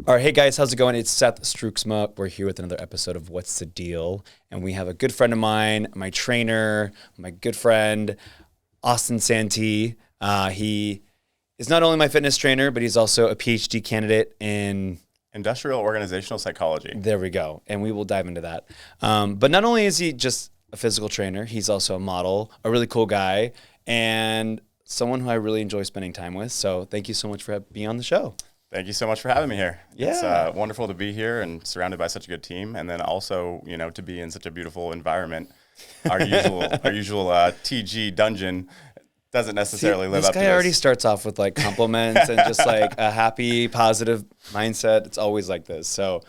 All right, hey guys, how's it going? It's Seth Struiksma. We're here with another episode of What's the Deal? And we have a good friend of mine, my trainer, my good friend, Austin Santee. He is not only my fitness trainer, but he's also a PhD candidate in industrial organizational psychology. There we go. And we will dive into that. But not only is he just a physical trainer, he's also a model, a really cool guy, and someone who I really enjoy spending time with. So thank you so much for being on the show. Thank you so much for having me here. Yeah. It's wonderful to be here and surrounded by such a good team. And then also, to be in such a beautiful environment. Our usual TG dungeon doesn't necessarily live up to this. This guy already starts off with like compliments and just like a happy, positive mindset. It's always like this. So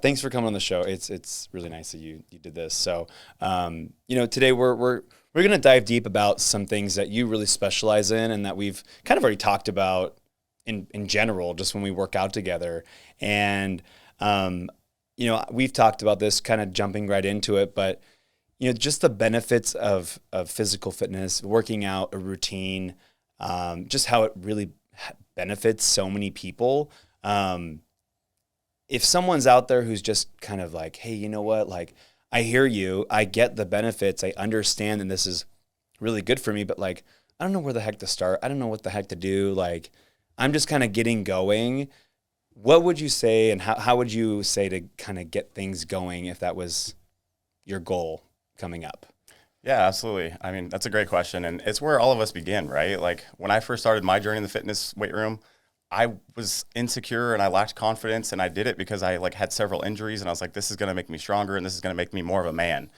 thanks for coming on the show. It's really nice that you did this. So, today we're going to dive deep about some things that you really specialize in and that we've kind of already talked about in general, just when we work out together. And, we've talked about this kind of jumping right into it, but, just the benefits of physical fitness, working out, a routine, just how it really benefits so many people. If someone's out there who's just kind of like, hey, you know what? Like, I hear you, I get the benefits, I understand that this is really good for me, but like, I don't know where the heck to start. I don't know what the heck to do. Like, I'm just kind of getting going. What would you say, and how would you say to kind of get things going if that was your goal coming up? Yeah, absolutely. I mean, that's a great question. And it's where all of us begin, right? Like when I first started my journey in the fitness weight room, I was insecure and I lacked confidence, and I did it because I had several injuries, and I was like, this is going to make me stronger and this is going to make me more of a man.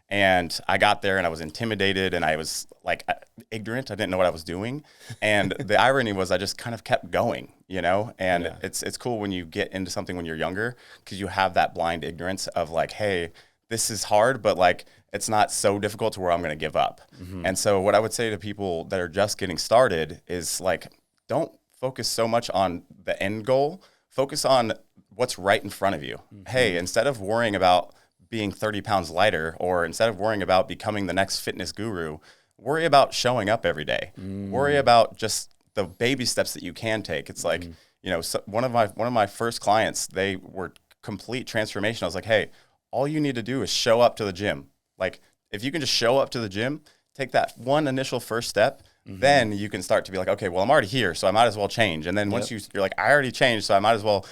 And I got there and I was intimidated and I was like ignorant. I didn't know what I was doing. And the irony was I just kind of kept going, and Yeah. it's cool when you get into something when you're younger, because you have that blind ignorance of like, hey, this is hard, but like it's not so difficult to where I'm going to give up. Mm-hmm. And so what I would say to people that are just getting started is like, don't focus so much on the end goal. Focus on what's right in front of you. Mm-hmm. Hey, instead of worrying about being 30 pounds lighter, or instead of worrying about becoming the next fitness guru, worry about showing up every day. Worry about just the baby steps that you can take. It's like, so one of my first clients, they were complete transformation. I was like, hey, all you need to do is show up to the gym. Like if you can just show up to the gym, take that one initial first step, then you can start to be like, okay, well, I'm already here, so I might as well change. And then once you're like, I already changed, so I might as well,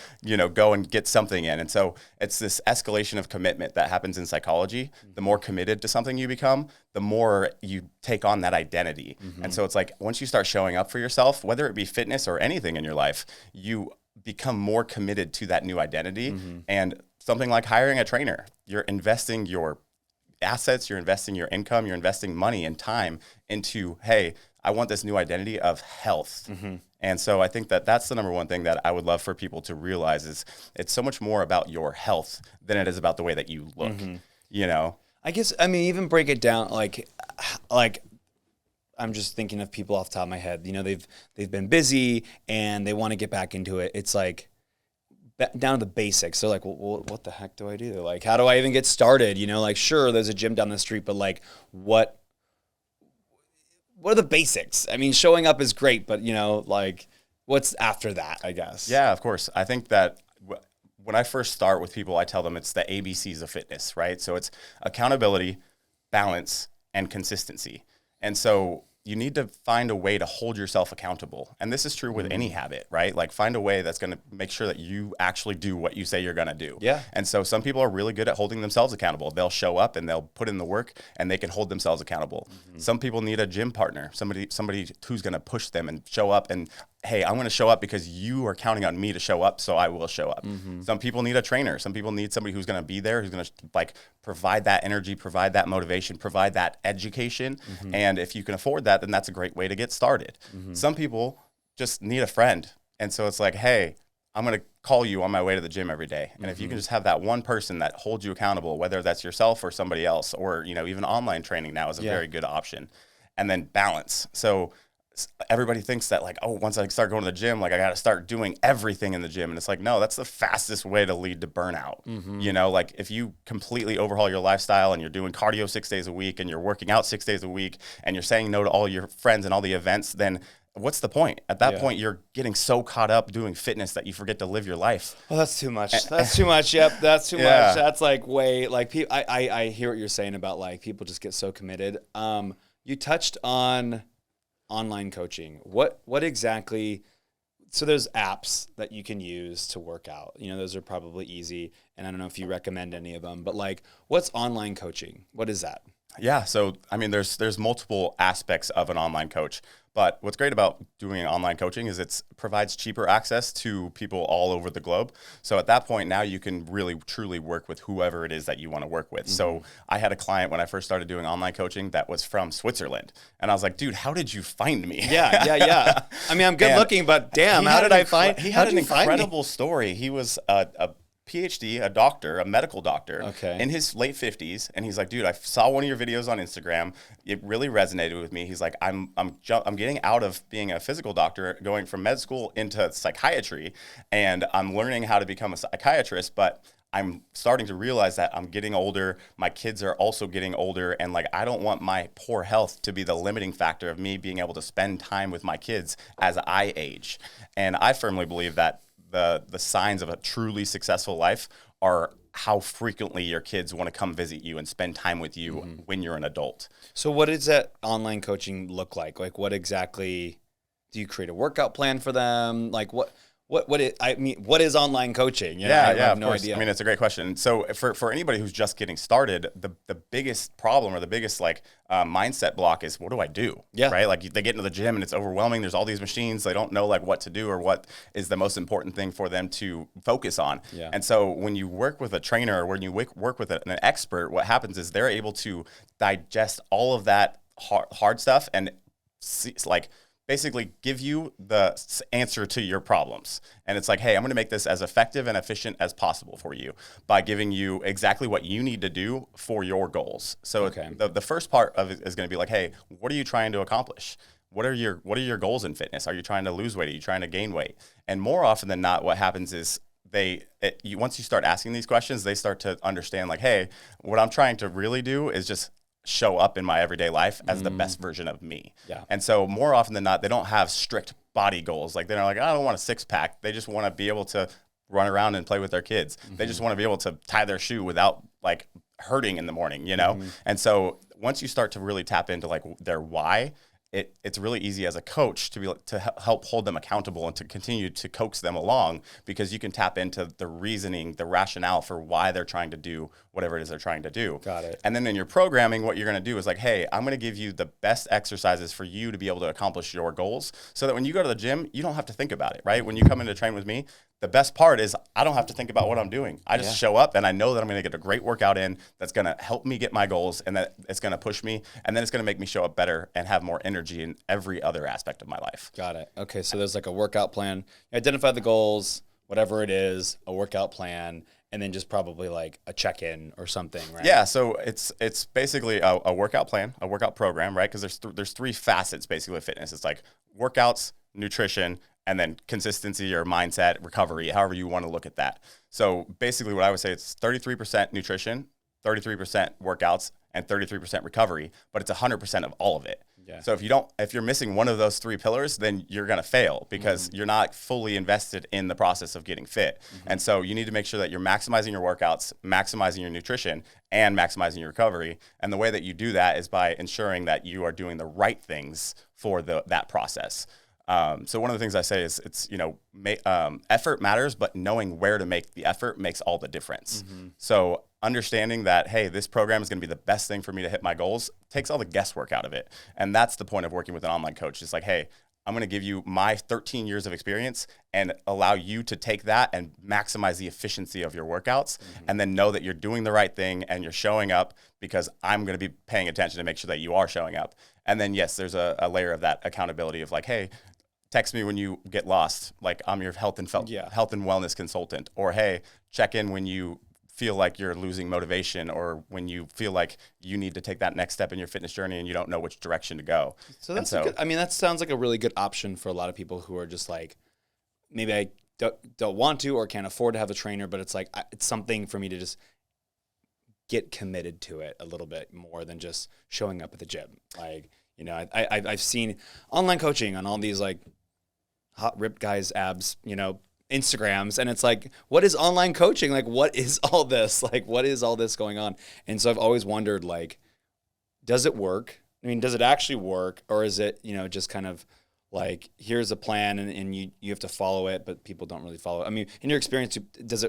go and get something in. And so it's this escalation of commitment that happens in psychology. The more committed to something you become, the more you take on that identity. And so it's like, once you start showing up for yourself, whether it be fitness or anything in your life, you become more committed to that new identity. And something like hiring a trainer, you're investing your assets, you're investing your income, you're investing money and time into, hey, I want this new identity of health. And so I think that that's the number one thing that I would love for people to realize is it's so much more about your health than it is about the way that you look, I guess, even break it down, like I'm just thinking of people off the top of my head, they've been busy and they want to get back into it. It's like down to the basics. They're like, well, what the heck do I do? Like, how do I even get started? Like, sure, there's a gym down the street, but like, what are the basics? I mean, showing up is great, but like what's after that, I guess? Yeah, of course. I think that when I first start with people, I tell them it's the ABCs of fitness, right? So it's accountability, balance, and consistency. And so you need to find a way to hold yourself accountable. And this is true with any habit, right? Like find a way that's going to make sure that you actually do what you say you're going to do. Yeah. And so some people are really good at holding themselves accountable. They'll show up and they'll put in the work and they can hold themselves accountable. Some people need a gym partner, somebody who's going to push them and show up and, hey, I'm going to show up because you are counting on me to show up, so I will show up. Some people need a trainer. Some people need somebody who's going to be there, who's going to like provide that energy, provide that motivation, provide that education. And if you can afford that, then that's a great way to get started. Some people just need a friend. And so it's like, hey, I'm going to call you on my way to the gym every day. And if you can just have that one person that holds you accountable, whether that's yourself or somebody else, or, even online training now is a very good option. And then balance. So everybody thinks that like, oh, once I start going to the gym, like I got to start doing everything in the gym. And it's like, no, that's the fastest way to lead to burnout. Like if you completely overhaul your lifestyle and you're doing cardio 6 days a week and you're working out 6 days a week and you're saying no to all your friends and all the events, then what's the point? At that point, you're getting so caught up doing fitness that you forget to live your life. Oh, that's too much. That's too much. Yep, that's too much. That's like way like people. I hear what you're saying about like people just get so committed. You touched on online coaching. What exactly? So there's apps that you can use to work out. You know, those are probably easy. And I don't know if you recommend any of them, but like, what's online coaching? What is that? Yeah. So, I mean, there's multiple aspects of an online coach, but what's great about doing online coaching is it provides cheaper access to people all over the globe. So at that point, now you can really truly work with whoever it is that you want to work with. Mm-hmm. So I had a client when I first started doing online coaching that was from Switzerland. And I was like, dude, how did you find me? Yeah. I mean, I'm good looking, but damn, how did I find? He had an incredible story. He was a PhD, a doctor, a medical doctor, in his late 50s, and he's like, dude, I saw one of your videos on Instagram. It really resonated with me. He's like, I'm getting out of being a physical doctor, going from med school into psychiatry, and I'm learning how to become a psychiatrist, but I'm starting to realize that I'm getting older. My kids are also getting older, and like I don't want my poor health to be the limiting factor of me being able to spend time with my kids as I age. And I firmly believe that the signs of a truly successful life are how frequently your kids want to come visit you and spend time with you when you're an adult. So what does that online coaching look like? Like what exactly do you create a workout plan for them? Like what is online coaching? You know, I have no idea. I mean, it's a great question. So for anybody who's just getting started, the biggest problem or the biggest mindset block is, what do I do? Yeah. Right? Like they get into the gym and it's overwhelming. There's all these machines. They don't know like what to do or what is the most important thing for them to focus on. Yeah. And so when you work with a trainer or when you work with an expert, what happens is they're able to digest all of that hard stuff and basically give you the answer to your problems. And it's like, hey, I'm going to make this as effective and efficient as possible for you by giving you exactly what you need to do for your goals. So the first part of it is going to be like, hey, what are you trying to accomplish? What are your goals in fitness? Are you trying to lose weight? Are you trying to gain weight? And more often than not, what happens is once you start asking these questions, they start to understand like, hey, what I'm trying to really do is just show up in my everyday life as the best version of me. Yeah. And so more often than not, they don't have strict body goals. Like they're like, I don't want a six pack. They just want to be able to run around and play with their kids. They just want to be able to tie their shoe without like hurting in the morning, you know? And so once you start to really tap into like their why, it's really easy as a coach to help hold them accountable and to continue to coax them along, because you can tap into the reasoning, the rationale for why they're trying to do whatever it is they're trying to do. Got it. And then in your programming, what you're going to do is like, hey, I'm going to give you the best exercises for you to be able to accomplish your goals, so that when you go to the gym, you don't have to think about it, right? When you come in to train with me, the best part is I don't have to think about what I'm doing. I just show up and I know that I'm going to get a great workout in that's going to help me get my goals, and that it's going to push me, and then it's going to make me show up better and have more energy in every other aspect of my life. Got it. Okay, so there's like a workout plan. You identify the goals, whatever it is, a workout plan, and then just probably like a check-in or something, right? Yeah, so it's basically a workout plan, a workout program, right? Because there's three facets basically of fitness. It's like workouts, nutrition, and then consistency or mindset, recovery, however you want to look at that. So basically what I would say, it's 33% nutrition, 33% workouts, and 33% recovery, but it's 100% of all of it. Yeah. So if you're missing one of those three pillars, then you're going to fail, because you're not fully invested in the process of getting fit. And so you need to make sure that you're maximizing your workouts, maximizing your nutrition, and maximizing your recovery. And the way that you do that is by ensuring that you are doing the right things for that process. So one of the things I say is effort matters, but knowing where to make the effort makes all the difference. So understanding that, hey, this program is going to be the best thing for me to hit my goals takes all the guesswork out of it. And that's the point of working with an online coach. It's like, hey, I'm going to give you my 13 years of experience and allow you to take that and maximize the efficiency of your workouts, and then know that you're doing the right thing and you're showing up, because I'm going to be paying attention to make sure that you are showing up. And then, yes, there's a layer of that accountability of like, hey, text me when you get lost. Like, I'm your health and wellness consultant. Or, hey, check in when you feel like you're losing motivation, or when you feel like you need to take that next step in your fitness journey and you don't know which direction to go. So that's that sounds like a really good option for a lot of people who are just like, maybe I don't want to or can't afford to have a trainer, but it's like, it's something for me to just get committed to it a little bit more than just showing up at the gym. Like, You know, I've seen online coaching on all these like hot ripped guys' abs, you know, Instagrams, and it's like, what is online coaching? Like, what is all this? Like, what is all this going on? And so I've always wondered, like, does it work? I mean, does it actually work, or is it, you know, just kind of like, here's a plan and you have to follow it, but people don't really follow it. I mean, in your experience, do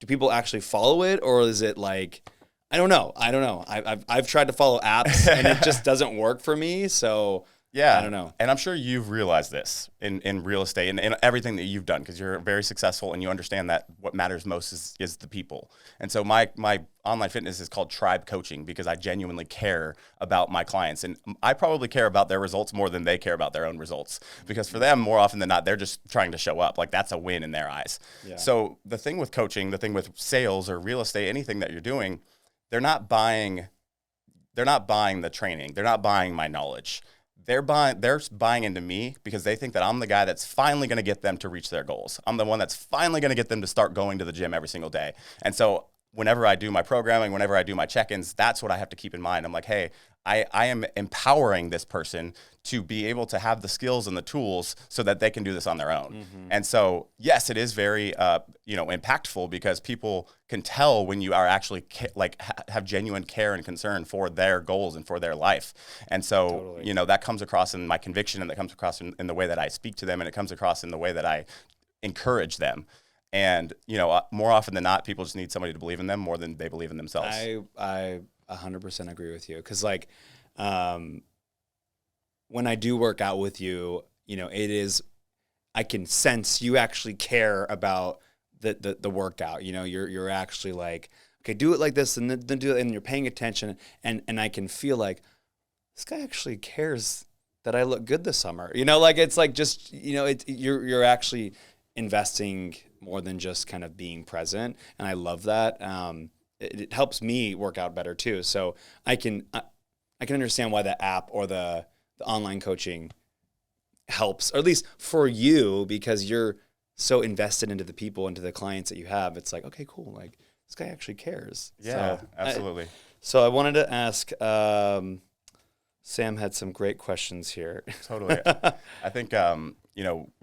people actually follow it, or is it like, I don't know. I've tried to follow apps and it just doesn't work for me. So yeah, I don't know. And I'm sure you've realized this in real estate and everything that you've done, because you're very successful and you understand that what matters most is the people. And so my online fitness is called Tribe Coaching, because I genuinely care about my clients. And I probably care about their results more than they care about their own results, because for them, more often than not, they're just trying to show up. Like, that's a win in their eyes. Yeah. So the thing with coaching, the thing with sales or real estate, anything that you're doing, they're not buying the training. They're not buying my knowledge. They're buying into me because they think that I'm the guy that's finally going to get them to reach their goals. I'm the one that's finally going to get them to start going to the gym every single day. And so whenever I do my programming, whenever I do my check-ins, that's what I have to keep in mind. I'm like, hey, I am empowering this person to be able to have the skills and the tools so that they can do this on their own. Mm-hmm. And so, yes, it is very, impactful, because people can tell when you are actually have genuine care and concern for their goals and for their life. And so, totally. That comes across in my conviction, and that comes across in the way that I speak to them, and it comes across in the way that I encourage them. And, more often than not, people just need somebody to believe in them more than they believe in themselves. I 100% agree with you. Cause like, when I do work out with you, I can sense you actually care about the workout. You're actually like, okay, do it like this, and then do it, and you're paying attention, and I can feel like this guy actually cares that I look good this summer. Like, it's like, just, you're actually investing more than just kind of being present, and I love that. It helps me work out better too. So I can understand why the app or the online coaching helps, or at least for you, because you're so invested into the people, into the clients that you have. It's like, okay, cool. Like, this guy actually cares. Yeah, so, absolutely. So I wanted to ask, Sam had some great questions here. Totally. I think,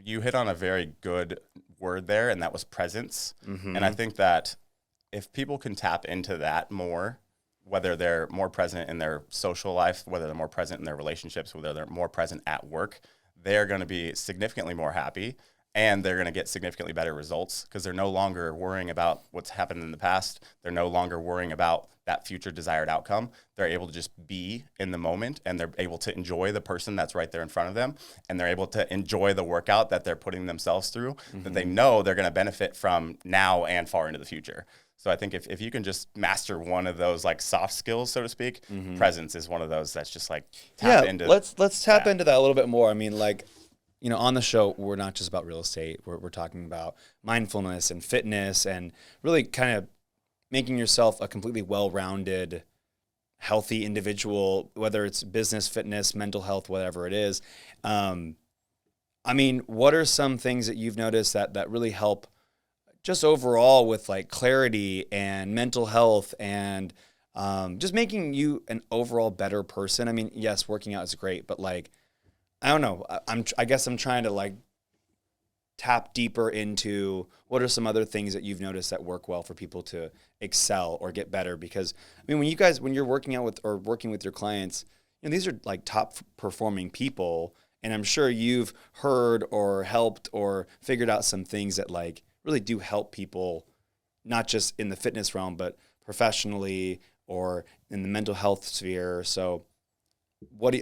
you hit on a very good word there, and that was presence. Mm-hmm. And I think that if people can tap into that more, whether they're more present in their social life, whether they're more present in their relationships, whether they're more present at work, they're going to be significantly more happy, and they're going to get significantly better results, because they're no longer worrying about what's happened in the past. They're no longer worrying about that future desired outcome. They're able to just be in the moment, and they're able to enjoy the person that's right there in front of them, and they're able to enjoy the workout that they're putting themselves through, mm-hmm. that they know they're going to benefit from now and far into the future. So I think if you can just master one of those, like, soft skills, so to speak, mm-hmm. presence is one of those that's just like tap into. Let's tap into that a little bit more. I mean, like, on the show, we're not just about real estate. We're talking about mindfulness and fitness, and really kind of making yourself a completely well-rounded, healthy individual, whether it's business, fitness, mental health, whatever it is. I mean, what are some things that you've noticed that really help just overall with, like, clarity and mental health, and just making you an overall better person? I mean, yes, working out is great, but, like, I don't know. I guess I'm trying to, like, tap deeper into what are some other things that you've noticed that work well for people to excel or get better. Because, I mean, when you're working out with or working with your clients, these are, like, top performing people, and I'm sure you've heard or helped or figured out some things that, like, really do help people, not just in the fitness realm, but professionally or in the mental health sphere. So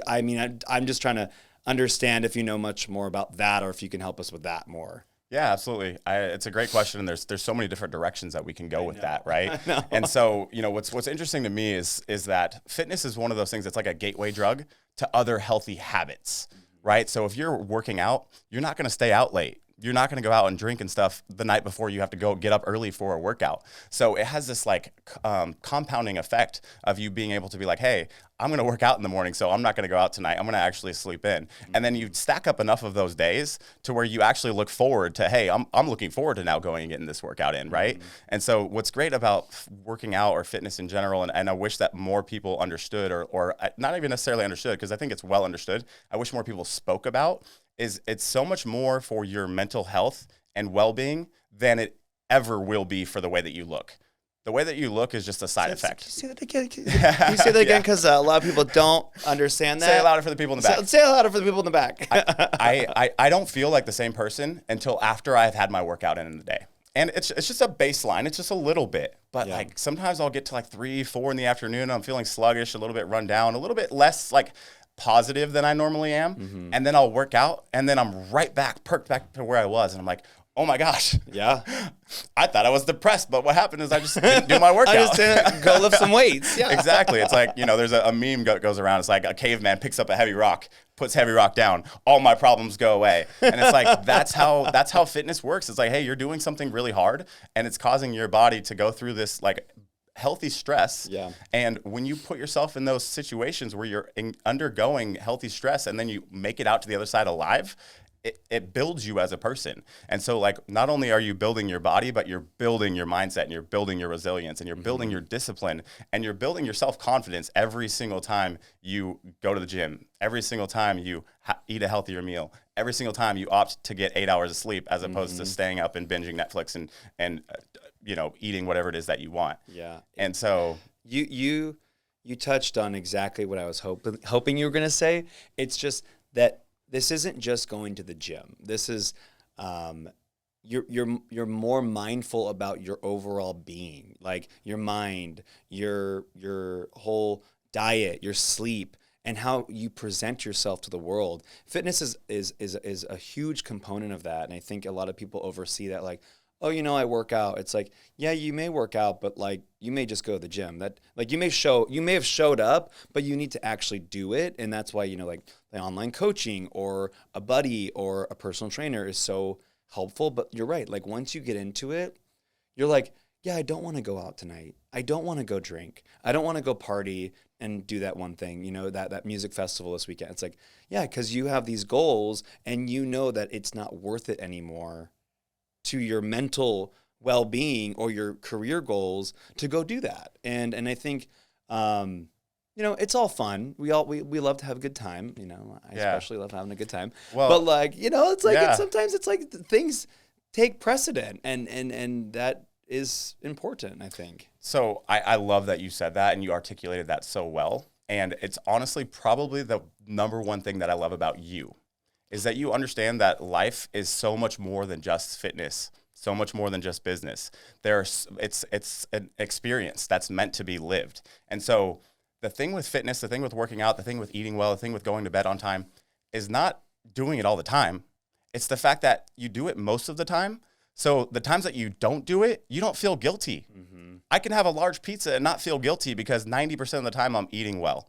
I'm just trying to understand if you know much more about that, or if you can help us with that more. Yeah, absolutely. It's a great question, and there's so many different directions that we can go with that, right? And so, what's interesting to me is that fitness is one of those things that's like a gateway drug to other healthy habits, right? So if you're working out, you're not going to stay out late. you're not going to go out and drink and stuff the night before you have to go get up early for a workout. So it has this like compounding effect of you being able to be like, hey, I'm going to work out in the morning, so I'm not going to go out tonight. I'm going to actually sleep in. And then you stack up enough of those days to where you actually look forward to, hey, I'm looking forward to now going and getting this workout in, right? And so what's great about working out or fitness in general, and I wish that more people understood, or not even necessarily understood, because I think it's well understood, I wish more people spoke about, is it's so much more for your mental health and well-being than it ever will be for the way that you look. The way that you look is just a side effect. Can you say that again? Can you say that again? Because a lot of people don't understand that. Say it louder for the people in the back. Say it louder for the people in the back. I don't feel like the same person until after I've had my workout in the day. And it's just a baseline. It's just a little bit. But like sometimes I'll get to like 3, 4 in the afternoon and I'm feeling sluggish, a little bit run down, a little bit less like positive than I normally am. And then I'll work out and then I'm right back, perked back to where I was. And I'm like, oh my gosh. Yeah. I thought I was depressed, but what happened is I just didn't do my workout. I just didn't go lift some weights. Yeah. Exactly. It's like, there's a meme goes around. It's like a caveman picks up a heavy rock, puts heavy rock down, all my problems go away. And it's like, that's how fitness works. It's like, hey, you're doing something really hard and it's causing your body to go through this like healthy stress. Yeah. And when you put yourself in those situations where you're undergoing healthy stress and then you make it out to the other side alive, it builds you as a person. And so like, not only are you building your body, but you're building your mindset and you're building your resilience and you're building your discipline and you're building your self-confidence every single time you go to the gym, every single time you eat a healthier meal, every single time you opt to get 8 hours of sleep as opposed to staying up and binging Netflix and eating whatever it is that you want. Yeah. And so you touched on exactly what I was hoping you were going to say. It's just that this isn't just going to the gym. This is you're more mindful about your overall being, like your mind, your whole diet, your sleep, and how you present yourself to the world. Fitness is a huge component of that, and I think a lot of people oversee that, like, oh, I work out. It's like, yeah, you may work out, but like you may just go to the gym. That like you may have showed up, but you need to actually do it. And that's why, like the online coaching or a buddy or a personal trainer is so helpful. But you're right. Like once you get into it, you're like, yeah, I don't want to go out tonight. I don't want to go drink. I don't want to go party and do that one thing, that music festival this weekend. It's like, yeah, because you have these goals and you know that it's not worth it anymore to your mental well-being or your career goals to go do that. And I think, it's all fun. We love to have a good time. I especially love having a good time. Well, but like, it's like, sometimes it's like things take precedent and that is important, I think. So I love that you said that and you articulated that so well. And it's honestly probably the number one thing that I love about you is that you understand that life is so much more than just fitness, so much more than just business. It's an experience that's meant to be lived. And so the thing with fitness, the thing with working out, the thing with eating well, the thing with going to bed on time is not doing it all the time. It's the fact that you do it most of the time. So the times that you don't do it, you don't feel guilty. Mm-hmm. I can have a large pizza and not feel guilty because 90% of the time I'm eating well.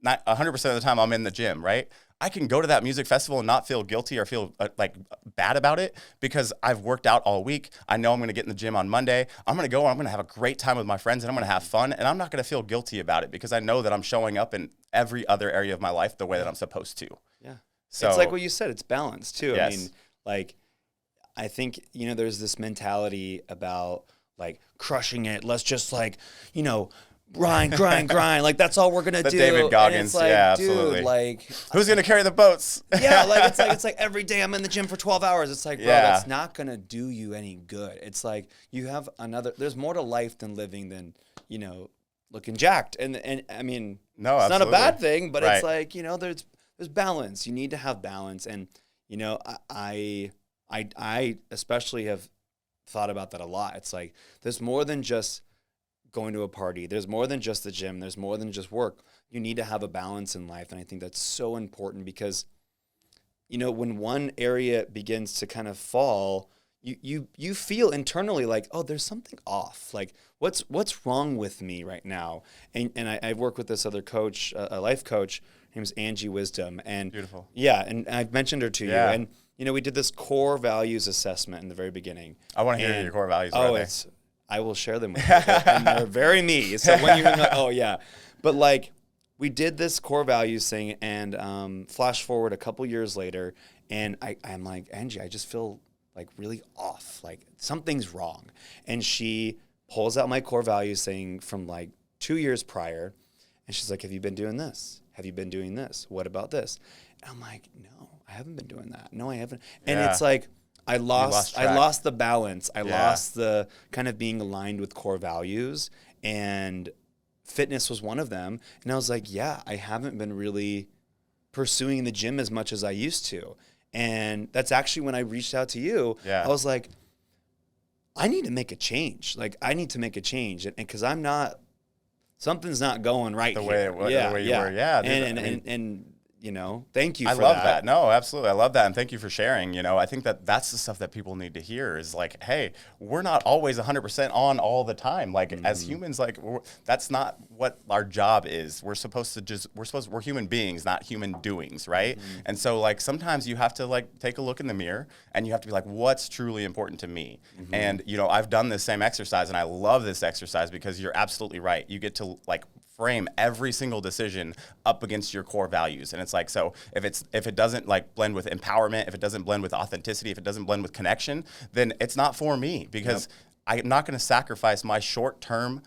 Not 100% of the time I'm in the gym, right? I can go to that music festival and not feel guilty or feel like bad about it because I've worked out all week. I know I'm going to get in the gym on Monday. I'm going to go and I'm going to have a great time with my friends and I'm going to have fun. And I'm not going to feel guilty about it because I know that I'm showing up in every other area of my life the way that I'm supposed to. Yeah. So it's like what you said. It's balanced too. Yes. I mean, like, I think, there's this mentality about like crushing it. Let's just like, grind. Like that's all we're gonna do. David Goggins, like, yeah, dude, absolutely. Like, who's gonna carry the boats? Yeah, like it's like every day I'm in the gym for 12 hours. It's like, bro, that's not gonna do you any good. It's like you have there's more to life than living than looking jacked. And I mean, no, it's absolutely not a bad thing, but right. It's like there's balance. You need to have balance, and I especially have thought about that a lot. It's like there's more than just going to a party. There's more than just the gym. There's more than just work. You need to have a balance in life. And I think that's so important because, when one area begins to kind of fall, you feel internally like, oh, there's something off. Like what's wrong with me right now? And I work with this other coach, a life coach. Her name is Angie Wisdom. And beautiful. Yeah. And I've mentioned her to you. Yeah. And we did this core values assessment in the very beginning. I want to hear your core values. I will share them with you, and they're very me. So when you're like, oh yeah, but like we did this core values thing, and flash forward a couple years later, and I'm like, Angie, I just feel like really off, like something's wrong. And she pulls out my core values thing from like 2 years prior, and she's like, have you been doing this? Have you been doing this? What about this? And I'm like, no, I haven't been doing that. No, I haven't. And it's like, I lost the balance. I lost the kind of being aligned with core values, and fitness was one of them. And I was like, yeah, I haven't been really pursuing the gym as much as I used to. And that's actually when I reached out to you. I was like, I need to make a change. Like, I need to make a change. And because something's not going right the here. way you were. Yeah. Dude, and thank you for that. I love that. No, absolutely. I love that. And thank you for sharing. I think that's the stuff that people need to hear is like, hey, we're not always 100% on all the time. Like as humans, like that's not what our job is. We're human beings, not human doings. Right. And so like, sometimes you have to like take a look in the mirror and you have to be like, what's truly important to me? And, I've done this same exercise and I love this exercise because you're absolutely right. You get to like frame every single decision up against your core values. And it's like, so if it doesn't like blend with empowerment, if it doesn't blend with authenticity, if it doesn't blend with connection, then it's not for me because I'm not going to sacrifice my short-term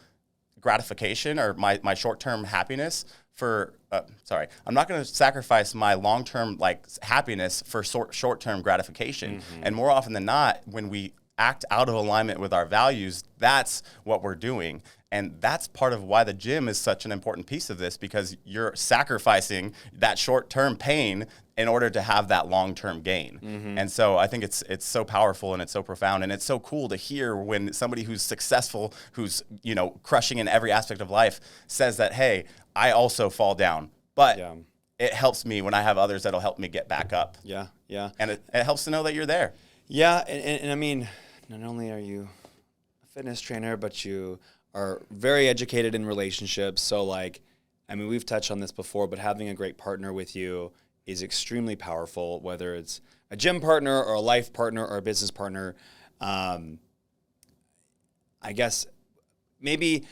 gratification or my short-term happiness for, I'm not going to sacrifice my long-term like happiness for short-term gratification. And more often than not, when we act out of alignment with our values, that's what we're doing. And that's part of why the gym is such an important piece of this, because you're sacrificing that short-term pain in order to have that long-term gain. And so I think it's so powerful and it's so profound and it's so cool to hear when somebody who's successful, who's, crushing in every aspect of life says that, hey, I also fall down, but it helps me when I have others that'll help me get back up. Yeah. And it helps to know that you're there. Yeah. And I mean, not only are you a fitness trainer, but you are very educated in relationships. So like, I mean, we've touched on this before, but having a great partner with you is extremely powerful, whether it's a gym partner or a life partner or a business partner. I guess maybe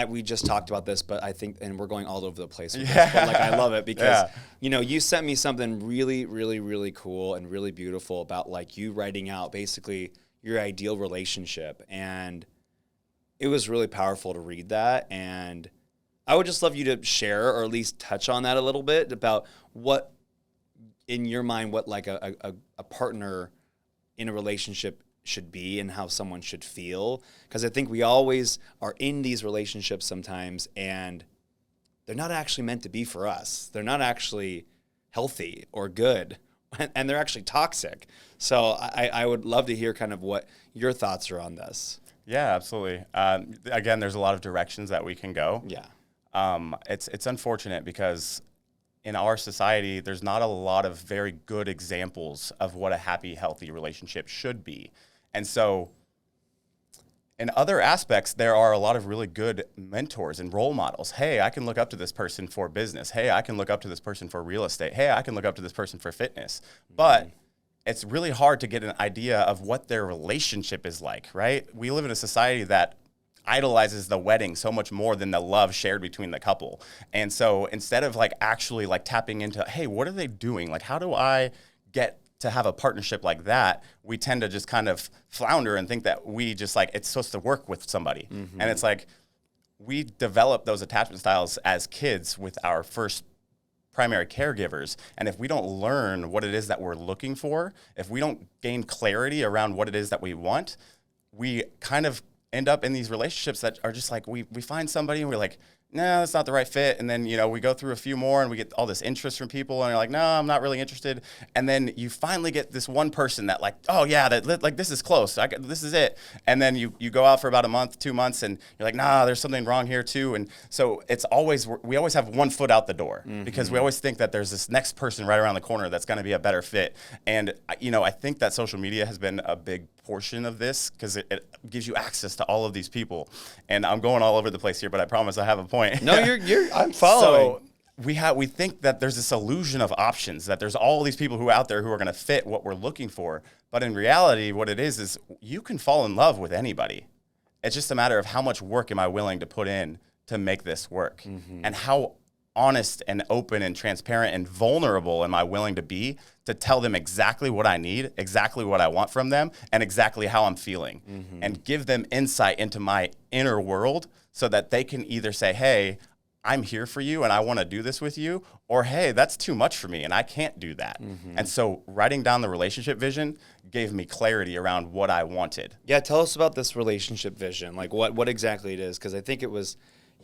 we just talked about this, but I think, and we're going all over the place with this, but like, I love it because, you sent me something really, really, really cool and really beautiful about like you writing out basically your ideal relationship. And it was really powerful to read that. And I would just love you to share or at least touch on that a little bit about what, in your mind, what like a partner in a relationship should be and how someone should feel. Because I think we always are in these relationships sometimes and they're not actually meant to be for us. They're not actually healthy or good, and they're actually toxic. So I would love to hear kind of what your thoughts are on this. Yeah, absolutely. Again, there's a lot of directions that we can go. Yeah. It's unfortunate because in our society, there's not a lot of very good examples of what a happy, healthy relationship should be. And so in other aspects, there are a lot of really good mentors and role models. Hey, I can look up to this person for business. Hey, I can look up to this person for real estate. Hey, I can look up to this person for fitness. But it's really hard to get an idea of what their relationship is like, right? We live in a society that idolizes the wedding so much more than the love shared between the couple. And so instead of like actually like tapping into, hey, what are they doing? Like, how do I get to have a partnership like that? We tend to just kind of flounder and think that we just like, it's supposed to work with somebody. And it's like, we develop those attachment styles as kids with our first primary caregivers. And if we don't learn what it is that we're looking for, if we don't gain clarity around what it is that we want, we kind of end up in these relationships that are just like, we find somebody and we're like, no, that's not the right fit. And then, we go through a few more and we get all this interest from people and you're like, no, I'm not really interested. And then you finally get this one person that like, oh yeah, that like, this is close. This is it. And then you go out for about a month, 2 months and you're like, nah, there's something wrong here too. And so we always have one foot out the door because we always think that there's this next person right around the corner that's going to be a better fit. And, I think that social media has been a big portion of this because it gives you access to all of these people. And I'm going all over the place here, but I promise I have a point. No, I'm following. So we think that there's this illusion of options, that there's all these people who are out there who are going to fit what we're looking for. But in reality, what it is you can fall in love with anybody. It's just a matter of how much work am I willing to put in to make this work, and how honest and open and transparent and vulnerable am I willing to be to tell them exactly what I need, exactly what I want from them, and exactly how I'm feeling, and give them insight into my inner world so that they can either say, hey, I'm here for you and I want to do this with you, or hey, that's too much for me and I can't do that. And so writing down the relationship vision gave me clarity around what I wanted. Yeah, tell us about this relationship vision, like what exactly it is, because I think it was,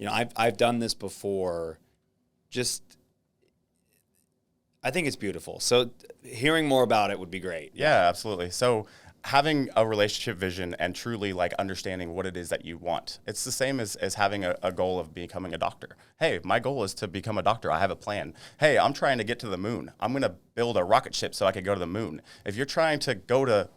I've done this before. I think it's beautiful. So hearing more about it would be great. Yeah, absolutely. So having a relationship vision and truly like understanding what it is that you want. It's the same as having a goal of becoming a doctor. Hey, my goal is to become a doctor. I have a plan. Hey, I'm trying to get to the moon. I'm going to build a rocket ship so I can go to the moon. If you're trying to go to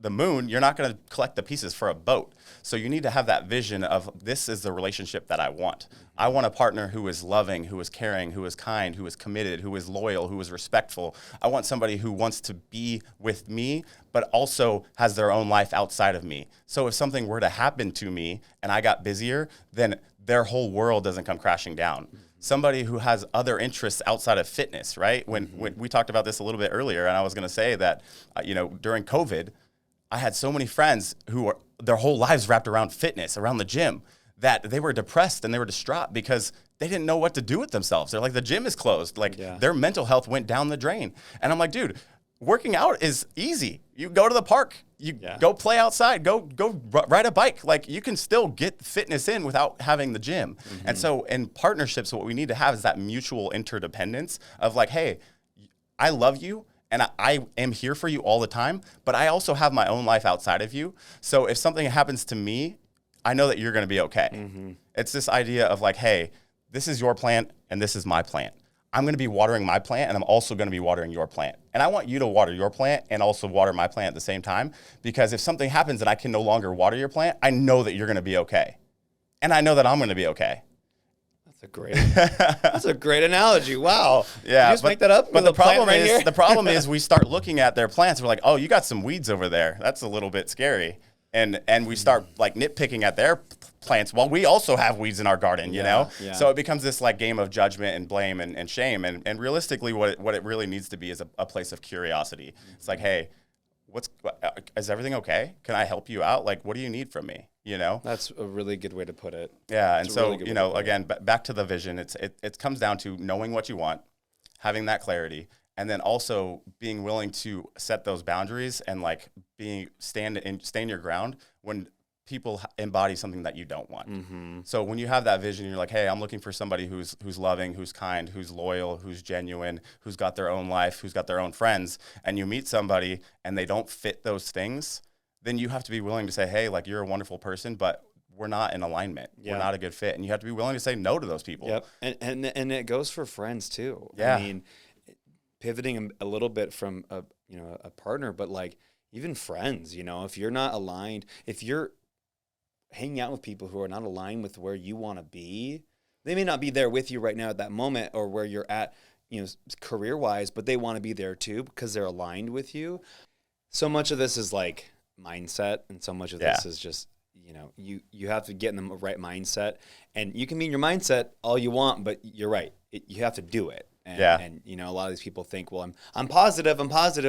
the moon, you're not going to collect the pieces for a boat. So you need to have that vision of, this is the relationship that I want. I want a partner who is loving, who is caring, who is kind, who is committed, who is loyal, who is respectful. I want somebody who wants to be with me, but also has their own life outside of me. So if something were to happen to me and I got busier, then their whole world doesn't come crashing down. Somebody who has other interests outside of fitness, right? When we talked about this a little bit earlier, and I was going to say that, during COVID, I had so many friends who are their whole lives wrapped around fitness, around the gym, that they were depressed and they were distraught because they didn't know what to do with themselves. They're like, the gym is closed. Like their mental health went down the drain. And I'm like, dude, working out is easy. You go to the park, you go play outside, go ride a bike. Like, you can still get fitness in without having the gym. And so in partnerships, what we need to have is that mutual interdependence of like, hey, I love you. And I am here for you all the time, but I also have my own life outside of you. So if something happens to me, I know that you're going to be okay. It's this idea of like, hey, this is your plant and this is my plant. I'm going to be watering my plant and I'm also going to be watering your plant. And I want you to water your plant and also water my plant at the same time, because if something happens and I can no longer water your plant, I know that you're going to be okay. And I know that I'm going to be okay. That's a great analogy. Wow. Yeah. Did you just make that up? But the problem is we start looking at their plants. We're like, oh, you got some weeds over there. That's a little bit scary. And we start like nitpicking at their plants. Well, we also have weeds in our garden, you know? Yeah. So it becomes this like game of judgment and blame and shame. And realistically, what it really needs to be is a place of curiosity. It's like, hey, is everything okay? Can I help you out? Like, what do you need from me? That's a really good way to put it. Yeah. And so, again, back to the vision, it comes down to knowing what you want, having that clarity, and then also being willing to set those boundaries and like stand your ground when people embody something that you don't want. So when you have that vision, you're like, hey, I'm looking for somebody who's loving, who's kind, who's loyal, who's genuine, who's got their own life, who's got their own friends, and you meet somebody and they don't fit those things, then you have to be willing to say, hey, like, you're a wonderful person, but we're not in alignment. Yeah. We're not a good fit. And you have to be willing to say no to those people. Yep. And it goes for friends too. Yeah. I mean, pivoting a little bit from a partner, but like even friends, if you're not aligned, if you're hanging out with people who are not aligned with where you want to be, they may not be there with you right now at that moment or where you're at, career wise, but they want to be there too because they're aligned with you. So much of this is like mindset, and so much of this is just you have to get in the right mindset, and you can be in your mindset all you want, but you're right, you have to do it. And a lot of these people think, well, I'm positive,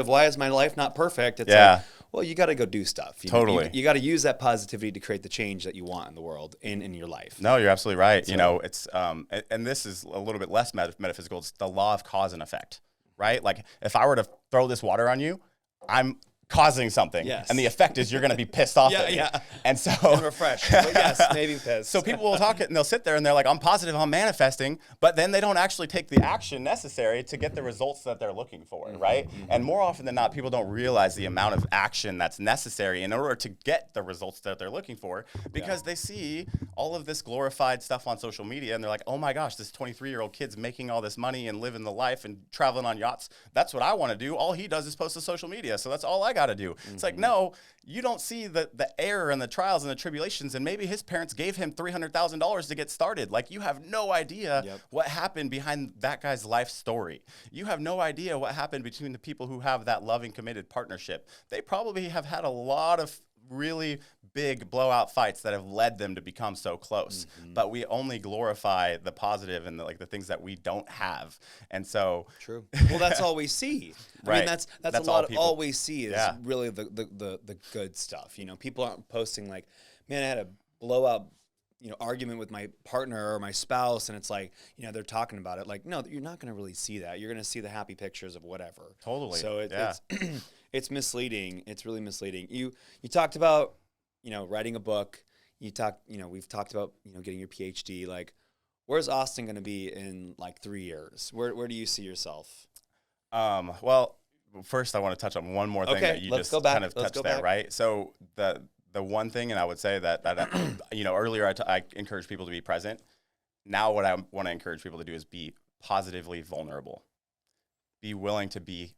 why is my life not perfect? It's like, well, you got to go do stuff. Totally. You got to use that positivity to create the change that you want in the world and in your life. No, you're absolutely right. So, it's and this is a little bit less metaphysical. It's the law of cause and effect, right? Like, if I were to throw this water on you, I'm causing something, and the effect is you're going to be pissed off at me. And so and refreshed, but yes, maybe pissed. So people will talk it and they'll sit there and they're like, I'm positive, I'm manifesting, but then they don't actually take the action necessary to get the results that they're looking for, right? And more often than not, people don't realize the amount of action that's necessary in order to get the results that they're looking for, because they see all of this glorified stuff on social media and they're like, oh my gosh, this 23-year-old kid's making all this money and living the life and traveling on yachts. That's what I want to do. All he does is post to social media, so that's all I got to do. It's like, no, you don't see the error and the trials and the tribulations. And maybe his parents gave him $300,000 to get started. Like, you have no idea what happened behind that guy's life story. You have no idea what happened between the people who have that loving, committed partnership. They probably have had a lot of really big blowout fights that have led them to become so close. But we only glorify the positive and the things that we don't have. And so true. Well, that's all we see. I mean, that's a lot of all we see is really the good stuff. You know, people aren't posting like, man, I had a blowout, you know, argument with my partner or my spouse, and it's like, you know, they're talking about it. Like, no, you're not going to really see that. You're going to see the happy pictures of whatever. Totally. So it's it's misleading. It's really misleading. You talked about, you know, writing a book. We've talked about, you know, getting your PhD. Like, where's Austin going to be in like 3 years? Where do you see yourself? Well, first I want to touch on one more thing that you just kind of touched there, right? So the one thing, and I would say that you know, earlier I encouraged people to be present. Now what I want to encourage people to do is be positively vulnerable. Be willing to be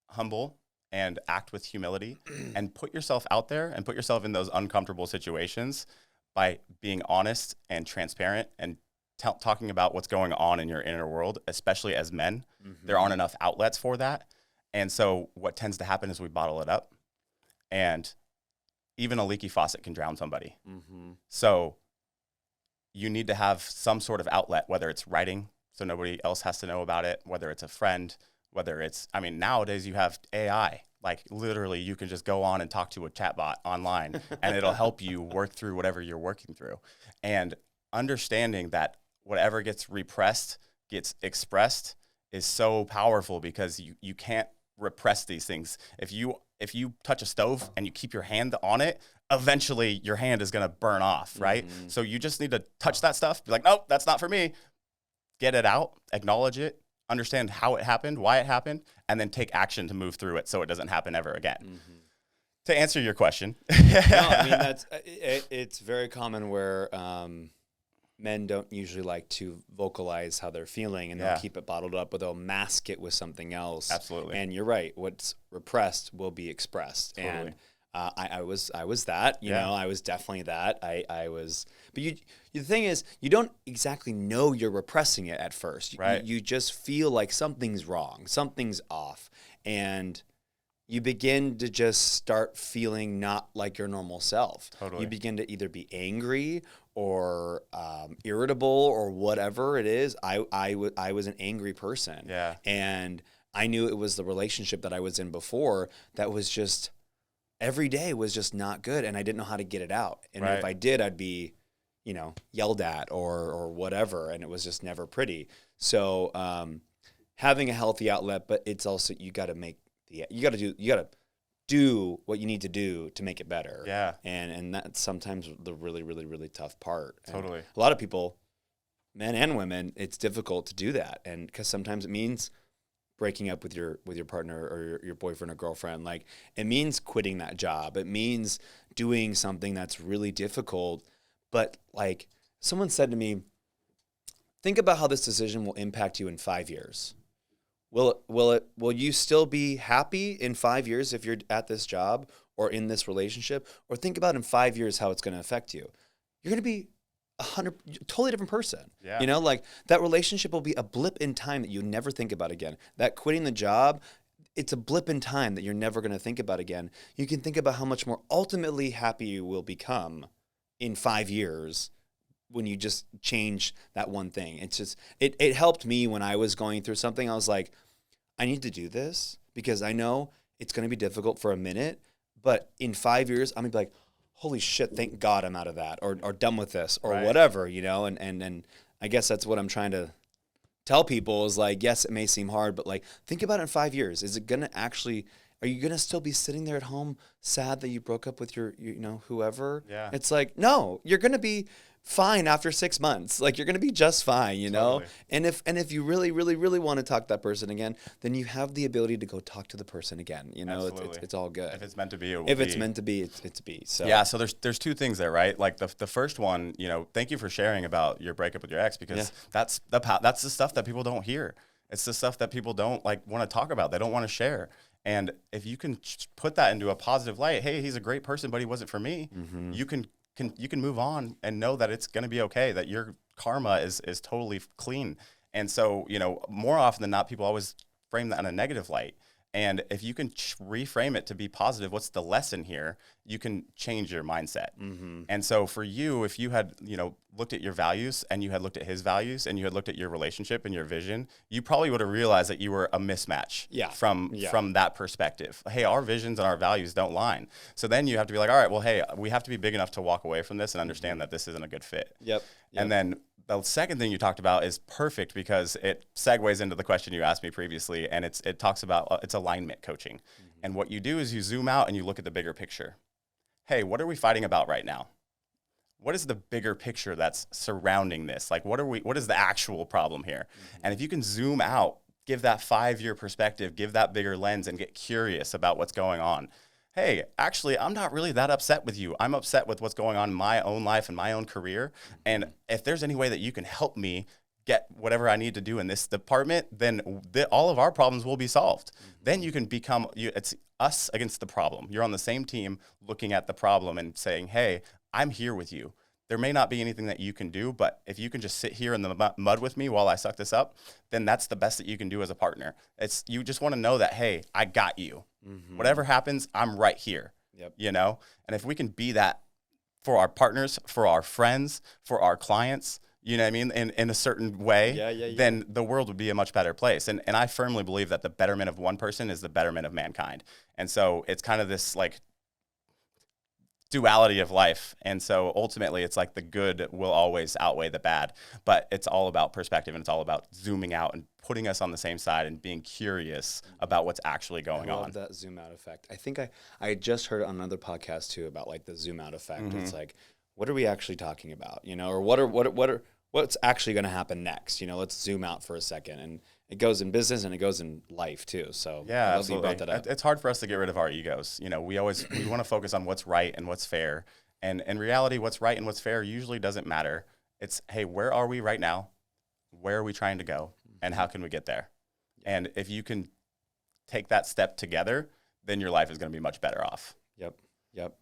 humble and act with humility and put yourself out there and put yourself in those uncomfortable situations by being honest and transparent and talking about what's going on in your inner world, especially as men. There aren't enough outlets for that. And so what tends to happen is we bottle it up, and even a leaky faucet can drown somebody. So you need to have some sort of outlet, whether it's writing so nobody else has to know about it, whether it's a friend, whether it's, I mean, nowadays you have AI. Like, literally, you can just go on and talk to a chatbot online, and it'll help you work through whatever you're working through. And understanding that whatever gets repressed gets expressed is so powerful, because you can't repress these things. If you touch a stove and you keep your hand on it, eventually your hand is going to burn off, right? So you just need to touch that stuff, be like, nope, that's not for me. Get it out, acknowledge it, understand how it happened, why it happened, and then take action to move through it so it doesn't happen ever again. To answer your question. No, I mean, it's very common where men don't usually like to vocalize how they're feeling, and they'll keep it bottled up, or they'll mask it with something else. Absolutely. And you're right. What's repressed will be expressed. Totally. And I was that, you know, I was definitely that. I was, but the thing is, you don't exactly know you're repressing it at first. Right. You just feel like something's wrong, something's off, and you begin to just start feeling not like your normal self. Totally. You begin to either be angry or irritable or whatever it is. I was an angry person. Yeah. And I knew it was the relationship that I was in before that was just, every day was just not good, and I didn't know how to get it out. And if I did, I'd be, you know, yelled at or whatever, and it was just never pretty. So having a healthy outlet, but it's also, you got to do what you need to do to make it better. Yeah. And that's sometimes the really, really, really tough part. Totally. And a lot of people, men and women, it's difficult to do that. And because sometimes it means breaking up with your partner or your boyfriend or girlfriend. Like, it means quitting that job. It means doing something that's really difficult. But like, someone said to me, think about how this decision will impact you in 5 years. Will you still be happy in 5 years if you're at this job or in this relationship? Or think about in 5 years how it's going to affect you. You're going to be totally different person. Yeah. You know, like, that relationship will be a blip in time that you never think about again. That quitting the job, it's a blip in time that you're never going to think about again. You can think about how much more ultimately happy you will become in 5 years when you just change that one thing. It's just, it helped me when I was going through something. I was like, I need to do this because I know it's going to be difficult for a minute, but in 5 years, I'm going to be like, holy shit, thank God I'm out of that, or done with this, or whatever, you know? And I guess that's what I'm trying to tell people is like, yes, it may seem hard, but like, think about it in 5 years. Is it going to actually, are you going to still be sitting there at home sad that you broke up with your, you know, whoever? Yeah. It's like, no, you're going to be fine after 6 months. Like, you're going to be just fine, you know? And if you really, really, really want to talk to that person again, then you have the ability to go talk to the person again. You know, it's all good. If it's meant to be, it's meant to be, it's be. So yeah, so there's two things there, right? Like the first one, you know, thank you for sharing about your breakup with your ex, because that's the stuff that people don't hear. It's the stuff that people don't like want to talk about. They don't want to share. And if you can put that into a positive light, hey, he's a great person, but he wasn't for me. You can move on and know that it's going to be okay, that your karma is totally clean. And so, more often than not, people always frame that in a negative light. And if you can reframe it to be positive, what's the lesson here? You can change your mindset. And so for you, if you had, looked at your values and you had looked at his values and you had looked at your relationship and your vision, you probably would have realized that you were a mismatch from that perspective. Hey, our visions and our values don't line. So then you have to be like, all right, well, hey, we have to be big enough to walk away from this and understand that this isn't a good fit. And then the second thing you talked about is perfect because it segues into the question you asked me previously, and it talks about it's alignment coaching. And what you do is you zoom out and you look at the bigger picture. Hey, what are we fighting about right now? What is the bigger picture that's surrounding this? Like, what is the actual problem here? And if you can zoom out, give that 5-year perspective, give that bigger lens, and get curious about what's going on. Hey, actually, I'm not really that upset with you. I'm upset with what's going on in my own life and my own career. And if there's any way that you can help me get whatever I need to do in this department, then all of our problems will be solved. Then you can become, it's us against the problem. You're on the same team looking at the problem and saying, hey, I'm here with you. There may not be anything that you can do, but if you can just sit here in the mud with me while I suck this up, then that's the best that you can do as a partner. You just want to know that, hey, I got you. Whatever happens, I'm right here. And if we can be that for our partners, for our friends, for our clients, you know what I mean, in a certain way, then the world would be a much better place. And I firmly believe that the betterment of one person is the betterment of mankind. And so it's kind of this like duality of life. And so ultimately it's like the good will always outweigh the bad, but it's all about perspective and it's all about zooming out and putting us on the same side and being curious about what's actually going on. I love that zoom out effect. I think I just heard on another podcast too about like the zoom out effect. It's like, what are we actually talking about? Or what's actually going to happen next? Let's zoom out for a second. And it goes in business and it goes in life too. So yeah, I love absolutely. that you brought that up. It's hard for us to get rid of our egos. We want to focus on what's right and what's fair. And in reality, what's right and what's fair usually doesn't matter. It's, hey, where are we right now? Where are we trying to go? And how can we get there? And if you can take that step together, then your life is going to be much better off. Yep.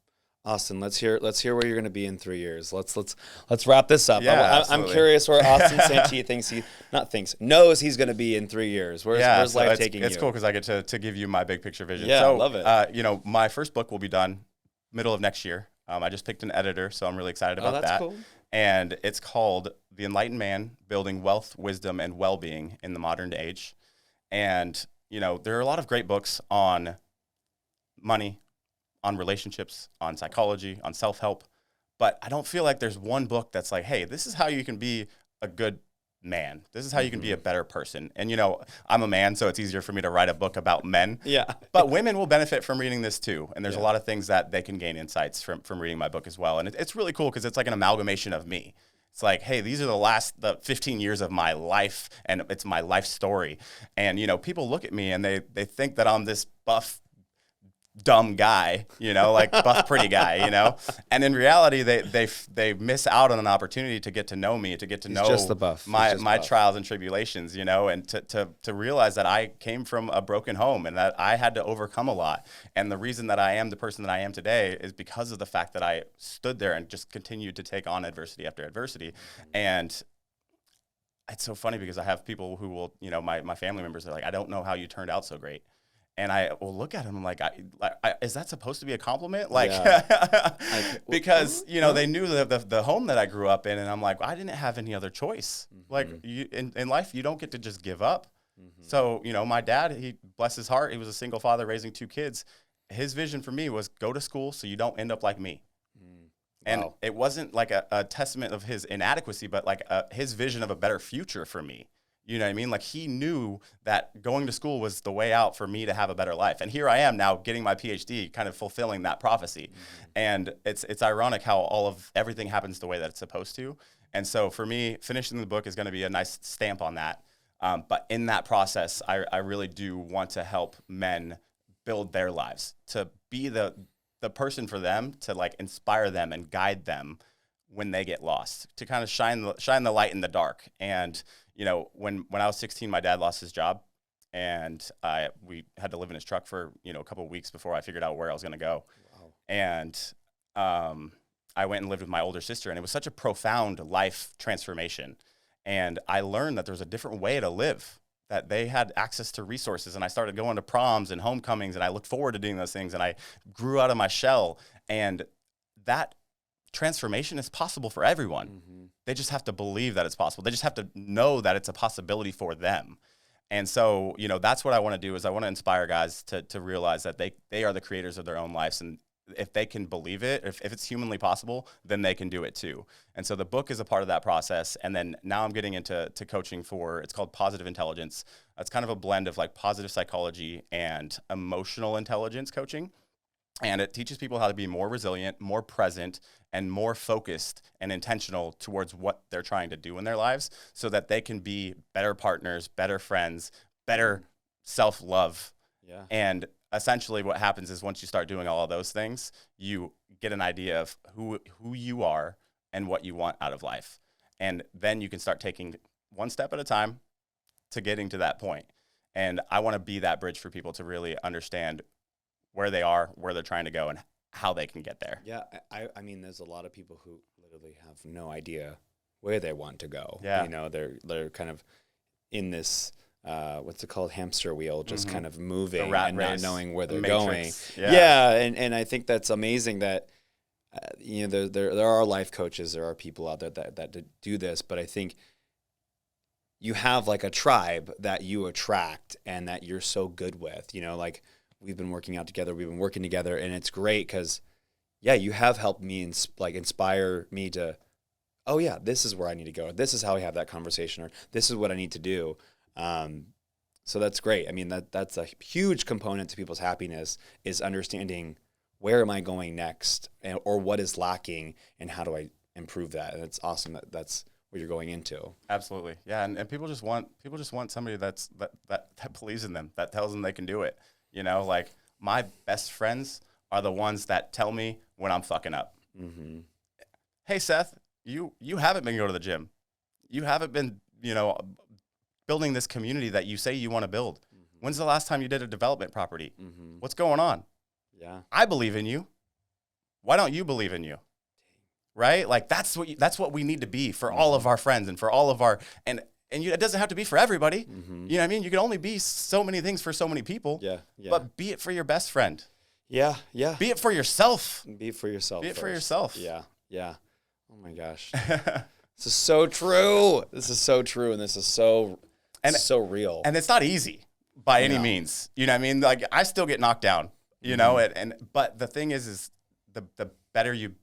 Austin, let's hear where you're going to be in 3 years. Let's wrap this up. Yeah, I'm curious where Austin Santee knows he's going to be in 3 years. Where's life taking you? It's cool because I get to give you my big picture vision. Yeah, so, I love it. My first book will be done middle of next year. I just picked an editor, so I'm really excited about that. Cool. And it's called The Enlightened Man, Building Wealth, Wisdom, and Well-Being in the Modern Age. And, there are a lot of great books on money, on relationships, on psychology, on self-help. But I don't feel like there's one book that's like, hey, this is how you can be a good man. This is how you can be a better person. And, I'm a man, so it's easier for me to write a book about men. Yeah. But women will benefit from reading this too. And there's a lot of things that they can gain insights from reading my book as well. And it's really cool because it's like an amalgamation of me. It's like, hey, these are the 15 years of my life, and it's my life story. And, people look at me and they think that I'm this buff, dumb guy, like buff, pretty guy, and in reality, they miss out on an opportunity to get to know me, to get to know just the buff. my trials and tribulations, and to realize that I came from a broken home and that I had to overcome a lot. And the reason that I am the person that I am today is because of the fact that I stood there and just continued to take on adversity after adversity. And it's so funny because I have people who will, my family members are like, I don't know how you turned out so great. And I will look at him, I'm like, is that supposed to be a compliment? Because, they knew the home that I grew up in, and I'm like, I didn't have any other choice. Like, in life, you don't get to just give up. So, my dad, he, bless his heart, he was a single father raising 2 kids. His vision for me was go to school so you don't end up like me. And it wasn't like a testament of his inadequacy, but like his vision of a better future for me. You know what I mean? Like, he knew that going to school was the way out for me to have a better life. And here I am now getting my PhD, kind of fulfilling that prophecy. And it's ironic how everything happens the way that it's supposed to. And so for me, finishing the book is going to be a nice stamp on that. But in that process, I really do want to help men build their lives, to be the person for them, to like inspire them and guide them when they get lost, to kind of shine the light in the dark. And when I was 16, my dad lost his job, and we had to live in his truck for a couple of weeks before I figured out where I was going to go. Wow. And I went and lived with my older sister, and it was such a profound life transformation. And I learned that there's a different way to live, that they had access to resources, and I started going to proms and homecomings, and I looked forward to doing those things, and I grew out of my shell. And that transformation is possible for everyone. Mm-hmm. They just have to believe that it's possible. They just have to know that it's a possibility for them. And so, that's what I want to do, is I want to inspire guys to realize that they are the creators of their own lives. And if they can believe it, if it's humanly possible, then they can do it too. And so the book is a part of that process. And then now I'm getting into coaching it's called Positive Intelligence. It's kind of a blend of like positive psychology and emotional intelligence coaching. And it teaches people how to be more resilient, more present, and more focused and intentional towards what they're trying to do in their lives, so that they can be better partners, better friends, better self-love. Yeah. And essentially what happens is, once you start doing all of those things, you get an idea of who you are and what you want out of life. And then you can start taking one step at a time to getting to that point. And I want to be that bridge for people to really understand where they are, where they're trying to go, and how they can get there. Yeah, I mean, there's a lot of people who literally have no idea where they want to go. Yeah. They're kind of in this, what's it called, hamster wheel, just kind of The moving rat and race, not knowing where the they're matrix. going. And I think that's amazing that, there are life coaches, there are people out there that do this, but I think you have like a tribe that you attract and that you're so good with, like, we've been working out together, we've been working together, and it's great because, you have helped me inspire me to, oh yeah, this is where I need to go. This is how I have that conversation, or this is what I need to do. So that's great. I mean, that's a huge component to people's happiness, is understanding where am I going next, or what is lacking, and how do I improve that. And it's awesome that's what you're going into. Absolutely. Yeah. And people just want somebody that believes in them, that tells them they can do it. Like, my best friends are the ones that tell me when I'm fucking up. Mm-hmm. Hey, Seth, you haven't been going to the gym. You haven't been, building this community that you say you want to build. Mm-hmm. When's the last time you did a development property? Mm-hmm. What's going on? Yeah. I believe in you. Why don't you believe in you? Right? Like, that's what we need to be for all of our friends and for all of our, and it doesn't have to be for everybody. Mm-hmm. You know what I mean? You can only be so many things for so many people. Yeah. But be it for your best friend. Yeah. Be it for yourself. Be it for yourself. Be it first. for yourself. Yeah. Oh my gosh. This is so true. And this is so real. And it's not easy by any means. You know what I mean? Like, I still get knocked down, but the thing is the better you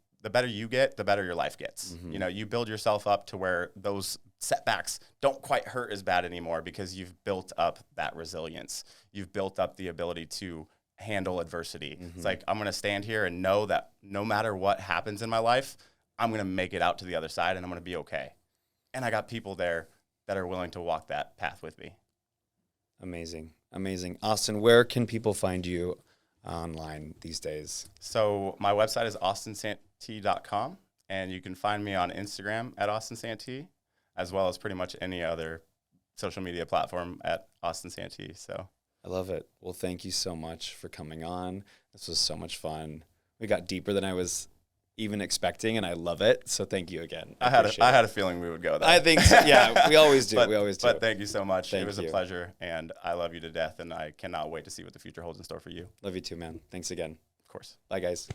get, the better your life gets. Mm-hmm. You build yourself up to where those setbacks don't quite hurt as bad anymore, because you've built up that resilience. You've built up the ability to handle adversity. Mm-hmm. It's like, I'm going to stand here and know that no matter what happens in my life, I'm going to make it out to the other side, and I'm going to be okay. And I got people there that are willing to walk that path with me. Amazing. Austin, where can people find you online these days? So my website is austinsantee.com, and you can find me on Instagram at austinsantee, as well as pretty much any other social media platform at Austin Santee. So I love it. Well, thank you so much for coming on. This was so much fun. We got deeper than I was even expecting, and I love it. So thank you again. I had a feeling we would go there. I think so. Yeah, we always do. But thank you so much. Thank it was you. a pleasure, and I love you to death, and I cannot wait to see what the future holds in store for you. Love you too, man. Thanks again. Of course. Bye, guys.